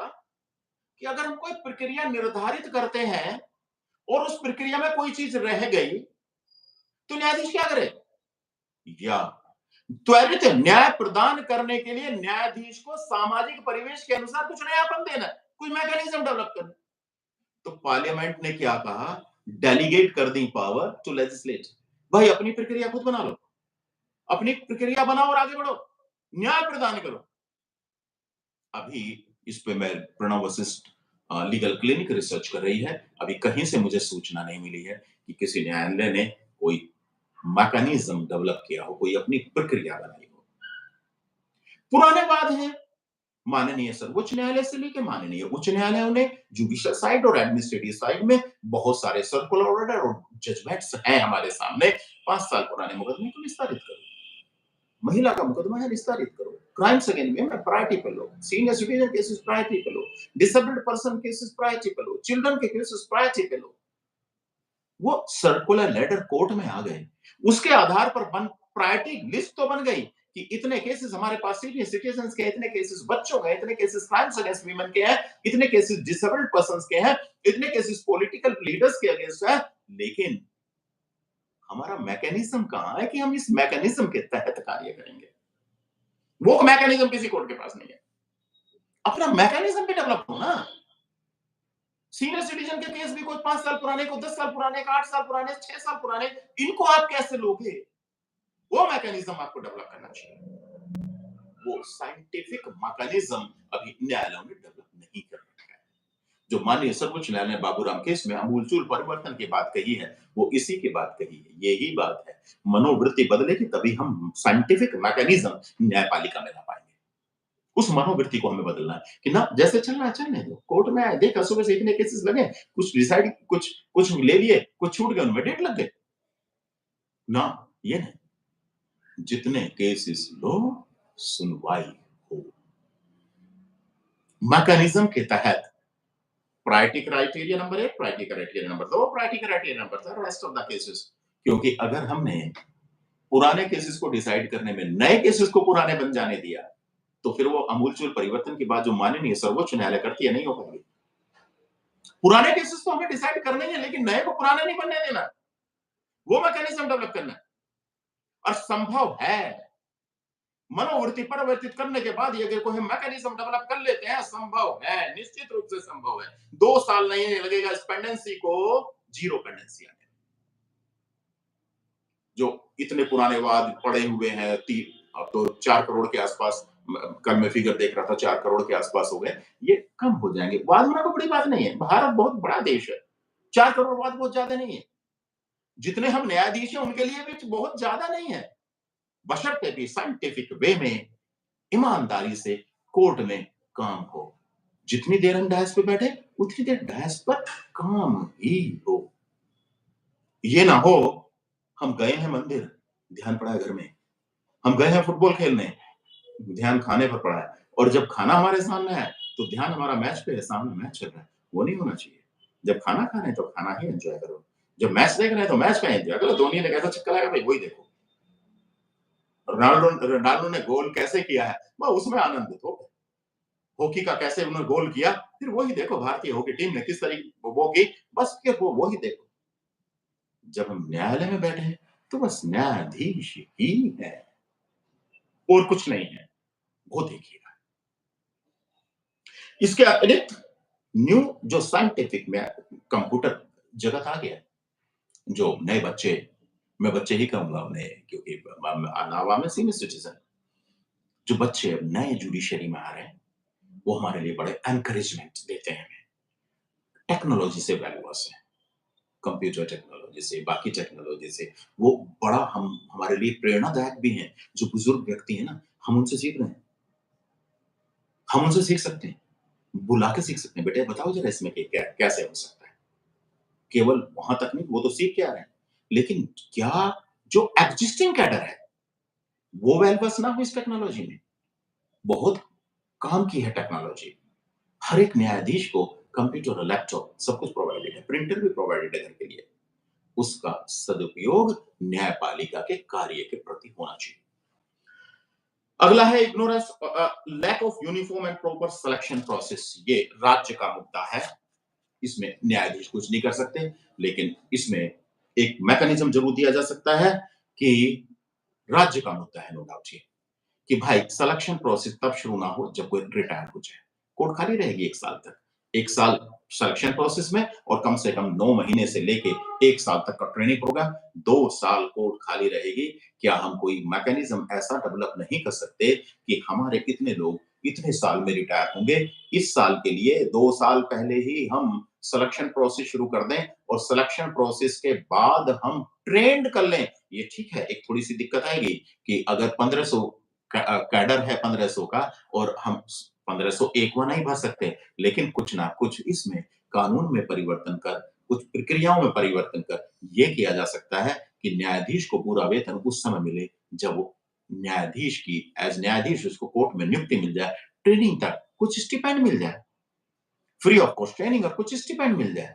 कि अगर हम कोई प्रक्रिया निर्धारित करते हैं और उस प्रक्रिया में कोई चीज रह गई तो न्यायाधीश क्या करे? या त्वरित न्याय प्रदान करने के लिए न्यायाधीश को सामाजिक परिवेश के अनुसार कुछ नयापन देना, कुछ मैकेनिज्म डेवलप करना. तो पार्लियामेंट ने क्या कहा? डेलीगेट कर दी पावर टू लेजिस्लेट. भाई अपनी प्रक्रिया खुद बना लो. अपनी प्रक्रिया बनाओ और आगे बढ़ो. न्याय प्रदान करो. अभी इस पे मैं Pranav Vashishtha legal clinic research कर रही है. अभी कहीं से मुझे सूचना नहीं मिली है कि किसी न्यायालय ने कोई मैकेनिज्म डेवलप किया हो, कोई अपनी प्रक्रिया बनाई हो. पुराने वाद हैं माननीय सर्वोच्च न्यायालय से लेकर माननीय उच्च न्यायालयों ने जुडिशियल साइड और एडमिनिस्ट्रेटिव साइड में बहुत सारे सर्कुलर ऑर्डर और जजमेंट्स हैं हमारे सामने. 5 साल पुराने मुकदमे को निस्तारित करो. महिला का मुकदमा है, निस्तारित करो. क्राइम्स अगेंस्ट विमेन प्रायोरिटी पे लो. सीनियर सिटीजन केसेस प्रायोरिटी पे लो. डिसेबल्ड पर्सन केसेस प्रायोरिटी पे लो. चिल्ड्रन के केसेस प्रायोरिटी पे लो. वो सर्कुलर लेटर कोर्ट में आ गए. उसके आधार पर प्रायोरिटी लिस्ट तो बन गई कि इतने केसेस हमारे पास सीनियर सिटीजन्स के, इतने केसेस बच्चों के, इतने केसेस क्राइम्स अगेंस्ट वीमेन के हैं, इतने केसेस डिसेबल्ड पर्संस के हैं, इतने केसेस पॉलिटिकल लीडर्स के अगेंस्ट है. लेकिन हमारा मैकेनिज्म कहां है कि हम इस मैकेनिज्म के तहत कार्य करेंगे? वो मैकेनिज्म किसी कोर्ट के पास नहीं है। अपना मैकेनिज्म भी डेवलप हो ना। सीनियर सिटीजन के केस भी कोई 5 साल पुराने, कोई 10 साल पुराने, 8 साल पुराने, 6 साल पुराने, इनको आप कैसे लोगे? वो मैकेनिज्म आपको डेवलप करना चाहिए। वो साइंटिफिक मैकेनिज्म अभी न्यायालयों ने डेवलप नहीं कर रखा है। जो माननीय सर्वोच्च न्यायालय ने बाबूराम केस में अमूलचूल परिवर्तन की बात कही है, वो इसी की बात कही है। यही बात है। मनोवृत्ति बदलेगी तभी हम साइंटिफिक मैकेनिज्म न्यायपालिका में ला पाएँगे। उस मनोवृत्ति को हमें बदलना है कि ना जैसे चलना है चलने दो। कोर्ट में आए, देखा सुबह से इतने केसेस लगे, कुछ डिसाइड कुछ कुछ ले लिए, कुछ छूट गए, उनमें डेट लग गए। ना, ये नहीं। जितने केसेस लो, सुनवाई हो। मैकेनिज्म के तहत priority criteria number 1, priority criteria number 2, priority criteria number 3, rest of the cases. क्योंकि अगर हमने पुराने केसेस को डिसाइड करने में नए केसेस को पुराने बन जाने दिया, तो फिर वो अमूलचूल परिवर्तन की बात जो माननीय सर्वोच्च न्यायालय करती है, नहीं हो पाएगी। पुराने केसेस तो हमें डिसाइड करने ही है, लेकिन नए को पुराने नहीं बनने देना। वो मैकेनिज्म डेवलप करना है। और संभव है। मनोवृत्ति परिवर्तित करने के बाद अगर कोई मैकेनिज्म डेवलप कर लेते हैं, संभव है, निश्चित रूप से संभव है। 2 साल नहीं लगेगा इस पेंडेंसी को जीरो पेंडेंसी आने में। जो इतने पुराने वाद पड़े हुए हैं, अब तो 4 करोड़ के आसपास, कल मैं फिगर देख रहा था, 4 करोड़ के आसपास हो गए। ये कम हो जाएंगे। वाद होना कोई बड़ी बात नहीं है। भारत बहुत बड़ा देश है। 4 करोड़ वाद बहुत ज्यादा नहीं है। जितने हम न्यायाधीश हैं उनके लिए भी बहुत ज्यादा नहीं है। बशर्ते भी साइंटिफिक वे में ईमानदारी से कोर्ट में काम हो। जितनी देर हम डैश पे बैठे, उतनी देर डैश पर काम ही हो। ये ना हो, हम गए हैं मंदिर, ध्यान पड़ा है घर में। हम गए हैं फुटबॉल खेलने, ध्यान खाने पर पड़ा है। और जब खाना हमारे सामने है, तो ध्यान हमारा मैच पे है, सामने मैच चल रहा है। वो नहीं होना चाहिए। जब खाना खा रहे हैं, तो खाना ही एन्जॉय करो। जब मैच देख रहे हैं, तो मैच का एन्जॉय करो। धोनी ने कैसा छक्का लगाया, भाई वही देखो। रोनाल्डो रोनाल्डो ने गोल कैसे किया है, मैं उसमें आनंदित हो। हॉकी का कैसे उन्होंने गोल किया, फिर वही देखो भारतीय हॉकी टीम ने किस तरीके वो की, बस फिर वो वही देखो। जब हम न्यायालय में बैठे हैं, तो बस न्यायाधीश ही है और कुछ नहीं है। वो देखिएगा। इसके अतिरिक्त न्यू जो साइंटिफिक में कंप्यूटर जगत आ गया, जो नए बच्चे, मैं बच्चे ही कहूंगा उन्हें क्योंकि नावा में सीनियर सिटीजन, जो बच्चे अब नए जुडिशरी में आ रहे हैं, वो हमारे लिए बड़े एनकरेजमेंट देते हैं हमें। टेक्नोलॉजी से वेलवर्स है, कंप्यूटर टेक्नोलॉजी से, बाकी टेक्नोलॉजी से, वो बड़ा हम हमारे लिए प्रेरणादायक भी हैं। जो बुजुर्ग व्यक्ति हैं ना, हम उनसे सीख रहे हैं। हम उनसे सीख सकते हैं। बुला के सीख सकते हैं, बेटे बताओ ज़रा इसमें कि क्या कैसे हो सकता है? केवल वहाँ तक नहीं, वो तो सीख के आ रहे हैं। लेकिन क्या जो एक्जिस्टिंग कैडर है, वो वेल वर्स ना हो इस टेक्नोलॉजी में? बहुत काम की है टेक्नोलॉजी। हर एक न्यायाधीश को कंप्यूटर और लैपटॉप सब कुछ प्रोवाइडेड है, प्रिंटर भी प्रोवाइडेड है घर के लिए। उसका सदुपयोग न्यायपालिका के कार्य के प्रति होना चाहिए। अगला है ignorance, lack of uniform and proper selection process. ये राज्य का मुद्दा है। इसमें न्यायाधीश कुछ नहीं कर सकते, लेकिन इसमें एक मैकेनिज्म जरूर दिया जा सकता है कि राज्य का मुद्दा है, नो डाउट ये, कि भाई सिलेक्शन प्रोसेस तब शुरू ना हो जब कोई रिटायर हो जाए। कोर्ट खाली रहेगी 1 साल तक। 1 साल सिलेक्शन प्रोसेस में और कम से कम 9 महीने से लेके 1 साल तक का ट्रेनिंग प्रोग्राम, 2 साल कोर्ट खाली रहेगी। क्या हम कोई मैकेनिज्म ऐसा डेवलप नहीं कर सकते कि हमारे कितने लोग इतने साल में रिटायर होंगे, इस साल के लिए 2 साल पहले ही हम सिलेक्शन प्रोसेस शुरू कर दें और सिलेक्शन प्रोसेस के बाद हम ट्रेंड कर लें। ये ठीक है, एक थोड़ी-सी दिक्कत आएगी कि अगर 1500 कैडर है 1500 का और हम 1501वां नहीं भर सकते, लेकिन कुछ ना कुछ इसमें कानून में परिवर्तन कर, कुछ प्रक्रियाओं में परिवर्तन कर, ये किया जा सकता है कि न्यायाधीश को पूरा वेतन उस समय मिले जब वो न्यायाधीश की एज़ न्यायाधीश उसको कोर्ट में नियुक्ति मिल जाए, ट्रेनिंग तक कुछ स्टिपेंड मिल जाए, फ्री ऑफ कॉस्ट ट्रेनिंग और कुछ स्टिपेंड मिल जाए।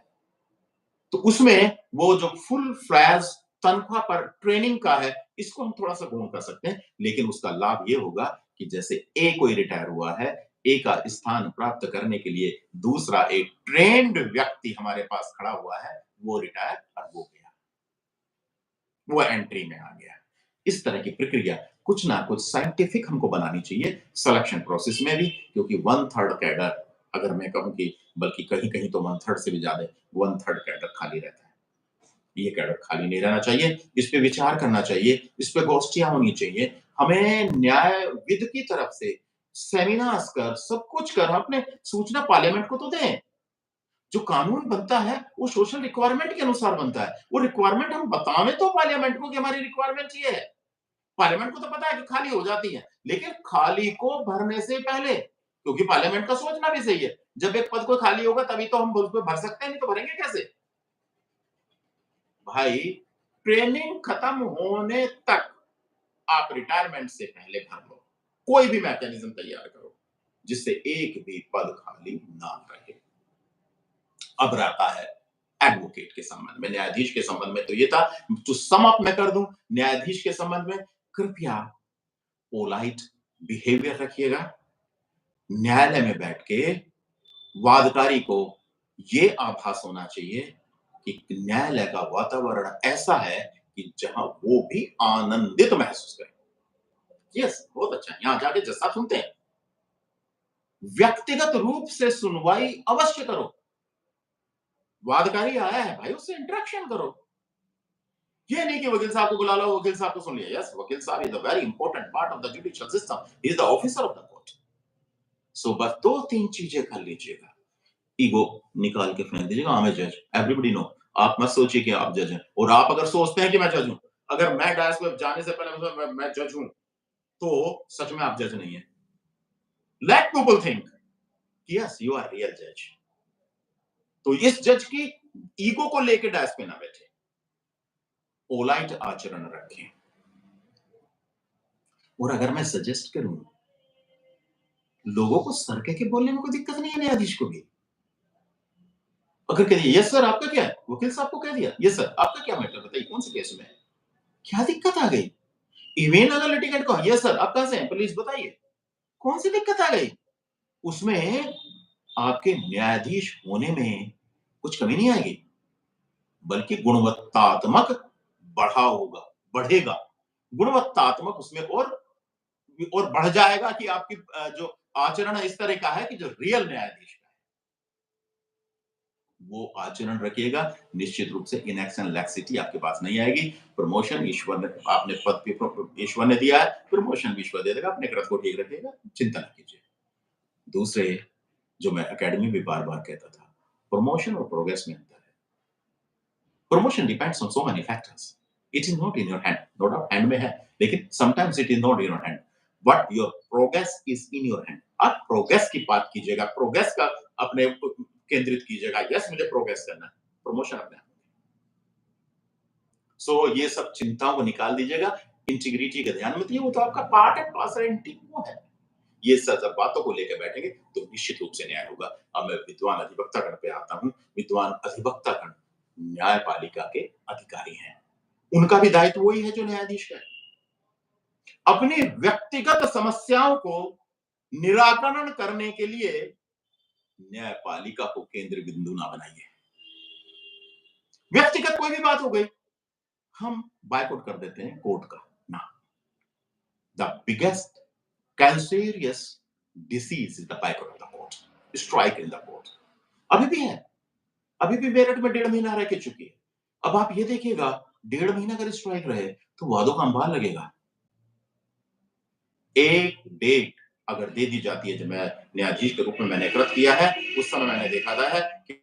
तो उसमें वो जो फुल फ्लैज तनख्वाह पर ट्रेनिंग का है, इसको हम थोड़ा-सा गौण कर सकते हैं, लेकिन उसका लाभ ये होगा कि जैसे ए कोई रिटायर हुआ है, ए का स्थान प्राप्त करने के लिए दूसरा एक ट्रेन्ड व्यक्ति हमारे पास खड़ा हुआ है, वो रिटायर और वो गया। वो एंट्री में आ गया। इस तरह की प्रक्रिया कुछ ना कुछ साइंटिफिक हमको बनानी चाहिए सिलेक्शन प्रोसेस में भी, क्योंकि 1/3 कैडर, अगर मैं कहूँ कि बल्कि कहीं-कहीं तो 1/3 से भी ज़्यादा 1/3 कैडर खाली रहता है। ये कैडर खाली नहीं रहना चाहिए, इस पे विचार करना चाहिए, इस पे गोष्ठियाँ होनी चाहिए। हमें न्यायविद की तरफ से सेमिनार्स कर, सब कुछ कर, अपने सूचना पार्लियामेंट को तो दें। जो कानून बनता है, वो सोशल रिक्वायरमेंट के अनुसार बनता है। वो रिक्वायरमेंट हम बतावें तो पार्लियामेंट को कि हमारी रिक्वायरमेंट ये है। पार्लियामेंट को तो पता है कि खाली हो जाती है, लेकिन खाली को भरने से पहले, क्योंकि पार्लियामेंट का सोचना भी सही है। जब एक पद को खाली होगा तभी तो हम उसमें भर सकते हैं, नहीं तो भरेंगे कैसे? भाई, ट्रेनिंग खत्म होने तक आप रिटायरमेंट से पहले भर लो। कोई भी मैकेनिज्म तैयार करो, जिससे एक भी पद खाली ना रहे। अब रहता है एडवोकेट के संबंध में, न्यायाधीश के संबंध में तो ये था। तो सम अप मैं कर दूं, न्यायाधीश के संबंध में कृपया पोलाइट बिहेवियर रखिएगा। न्यायालय में बैठ के वादकारी को ये आभास होना चाहिए कि न्यायालय का वातावरण ऐसा है कि जहां वो भी आनंदित महसूस करे। यस, बहुत अच्छा है, यहां जाके जज साहब सुनते हैं। व्यक्तिगत रूप से सुनवाई अवश्य करो। वादकारी आया है भाई, उससे इंटरेक्शन करो। ये नहीं कि वकील साहब को बुला लो, वकील साहब को सुन लिया। यस, वकील साहब is a very important part of the judicial system, he is the officer of the court. So बस दो तीन चीजें कर लीजिएगा। ईगो निकाल के फेंक दीजिएगा, आई एम जज, एवरीबॉडी नो। आप मत सोचिए कि आप जज हैं, और आप अगर सोचते हैं कि मैं जज हूं, अगर मैं डायस पे जाने से पहले मैं जज हूं, तो सच में आप जज नहीं है। Let people think yes you are real जज। तो इस जज की ईगो को लेके डायस पे ना बैठे, पोलाइट आचरण रखें। और अगर मैं सजेस्ट करूं, लोगों को सर कह के बोलने में कोई दिक्कत नहीं है, न्यायाधीश को भी। अगर कह दिया यस सर आपका क्या है, वकील साहब को कह दिया यस सर आपका क्या मैटर बताइए, कौन से केस में है, क्या दिक्कत आ गई? इवन अगर लिटिगेंट को यस सर आप कहां से हैं प्लीज बताइए, कौन सी दिक्कत आ गई? उसमें आपके न्यायाधीश होने में कुछ कमी नहीं आएगी, बल्कि गुणवत्तात्मक बढ़ा होगा, बढ़ेगा। गुणवत्तात्मक उसमें और बढ़ जाएगा कि आपकी जो आचरण इस तरह का है कि जो रियल न्यायाधीश का है, वो आचरण रखिएगा। निश्चित रूप से इनएक्शन लैक्सिटी आपके पास नहीं आएगी। प्रमोशन ईश्वर ने, आपने पद पे ईश्वर ने दिया है, प्रमोशन भी ईश्वर दे देगा। अपने कृत को ठीक रखिएगा, चिंता न कीजिए। दूसरे, जो मैं एकेडमी में बार-बार कहता था, प्रमोशन और प्रोग्रेस में अंतर है। Promotion depends on so many factors. It is not in your hand. No doubt hand में है, लेकिन sometimes it is not in your hand, but your progress is in your hand. आप प्रोग्रेस की बात कीजिएगा, प्रोग्रेस का अपने केंद्रित कीजिएगा। यस, मुझे प्रोग्रेस करना है, प्रमोशन अपने आप। सो ये सब चिंताओं को निकाल दीजिएगा। इंटीग्रिटी का ध्यान मत, वो तो आपका पार्ट एंड पार्सल वो है। ये सब बातों को लेकर बैठेंगे तो निश्चित रूप से न्याय होगा। अब मैं विद्वान अधिवक्तागण पे आता हूँ। विद्वान अधिवक्तागण न्यायपालिका के अधिकारी हैं। उनका भी दायित्व वही है जो न्यायाधीश का है। अपनी व्यक्तिगत समस्याओं को निराकरण करने के लिए न्यायपालिका को केंद्र बिंदु ना बनाइए। व्यक्तिगत कोई भी बात हो गई, हम बायकॉट कर देते हैं कोर्ट का। ना, the biggest cancerous disease is the boycott of the court, strike in the court. अभी भी है, अभी भी मेरठ में 1.5 महीना रह के चुकी है। अब आप ये देखिएगा, 1.5 महीना अगर स्ट्राइक रहे तो वादों का अंबार लगेगा। एक डेट अगर दे दी जाती है, जब मैं न्यायाधीश के रूप में मैंने कृत किया है, उस समय मैंने देखा था है कि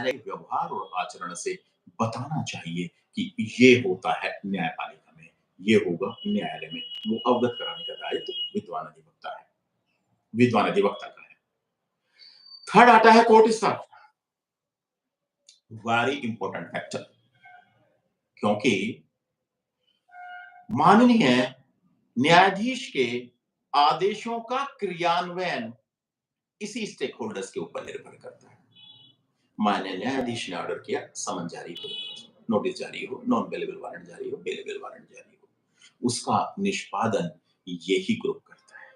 व्यवहार और आचरण से बताना चाहिए कि ये होता है न्यायपालिका में, ये होगा न्यायालय में। वो अवगत कराने का दायित्व विद्वान अधिवक्ता का है। थर्ड आता है court staff. Very important factor, क्योंकि माननीय न्यायाधीश के आदेशों का क्रियान्वयन इसी स्टेक होल्डर्स के ऊपर निर्भर करता है। माननीय न्यायाधीश ने ऑर्डर किया, समन जारी हो, नोटिस जारी हो, नॉन बेलेबल वारंट जारी हो, बेलेबल वारंट जारी हो, उसका निष्पादन यही ग्रुप करता है।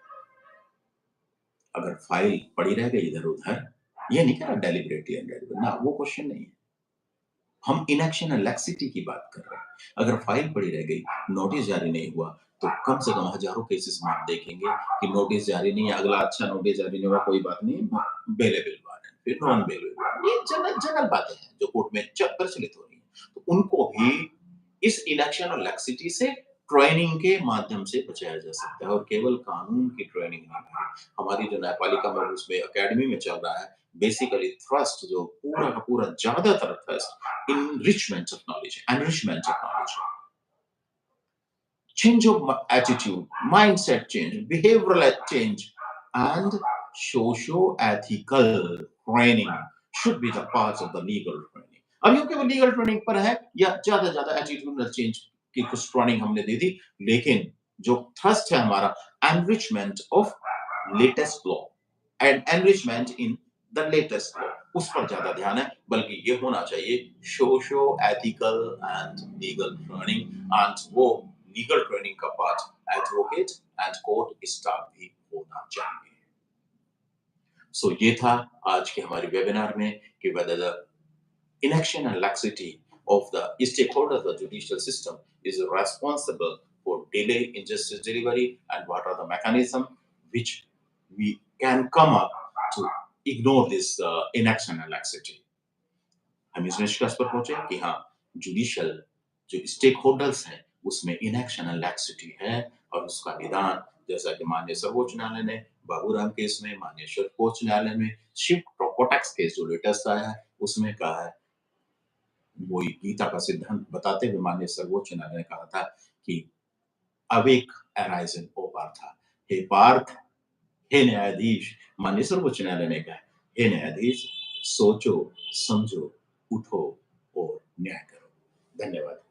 अगर फाइल पड़ी रह गई इधर उधर, ये नहीं कह रहा डेलिबरेटली अनडेलिबरेटली, ना, वो क्वेश्चन नहीं है। हम इनएक्शन एंड लैक्सिटी की बात कर रहे हैं। अगर फाइल पड़ी रह गई, नोटिस जारी नहीं हुआ, तो कम से कम हजारों केसेस में आप देखेंगे कि नोटिस जारी नहीं है, अगला अच्छा नोटिस जारी नहीं हुआ, कोई बात नहीं, बेलेबल वारंट, फिर नॉन बेलेबल वारंट। ये जनरल जनरल बातें हैं जो कोर्ट में प्रचलित हो रही हैं। तो उनको भी इस इनएक्शन और लैक्सिटी से ट्रेनिंग के माध्यम से बचाया जा सकता है, और केवल कानून की ट्रेनिंग नहीं है। हमारी जो न्यायपालिका में उसमें एकेडमी में चल रहा है, बेसिकली थ्रस्ट जो पूरा का पूरा ज्यादातर thrust enrichment of knowledge, change of attitude, mindset change, behavioral change, and socio-ethical training should be the parts of the legal training. अब ये केवल लीगल ट्रेनिंग पर है या ज्यादा एटीट्यूडल चेंज की कुछ ट्रेनिंग हमने दे दी, लेकिन जो थ्रस्ट है हमारा enrichment of latest law and enrichment in the latest law, उस पर ज्यादा ध्यान है। बल्कि ये होना चाहिए socio ethical and legal training, and वो लीगल ट्रेनिंग का part advocate and court staff भी होना चाहिए। सो ये था आज के हमारे वेबिनार में कि whether the inaction and laxity of the stakeholders of the judicial system is responsible for delay in justice delivery, and what are the mechanisms which we can come up to ignore this inaction and laxity. हम इस निष्कर्ष पर पहुंचे कि हाँ, जुडिशियल जो स्टेक होल्डर्स हैं उसमें इनएक्शन एंड लैक्सिटी है, और उसका निदान जैसा कि माननीय सर्वोच्च न्यायालय ने बाबूराम केस में, माननीय सर्वोच्च न्यायालय में शिव प्रोकोटेक्स केस जो लेटेस्ट आया है उसमें कहा है, वही गीता का सिद्धांत बताते हुए माननीय सर्वोच्च न्यायालय ने कहा था कि अवेक अराइजन ओ पार्थ, हे पार्थ, हे न्यायाधीश, माननीय सर्वोच्च न्यायालय ने कहा, हे न्यायाधीश, सोचो, समझो, उठो और न्याय करो। धन्यवाद।